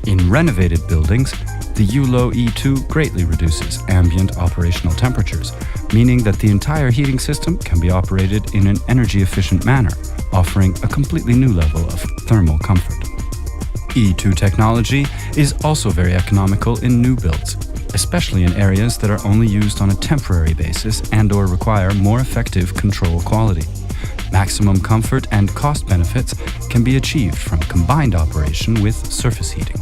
In renovated buildings, the ULO E2 greatly reduces ambient operational temperatures, meaning that the entire heating system can be operated in an energy-efficient manner, offering a completely new level of thermal comfort. E2 technology is also very economical in new builds, especially in areas that are only used on a temporary basis and/or require more effective control quality. Maximum comfort and cost benefits can be achieved from combined operation with surface heating.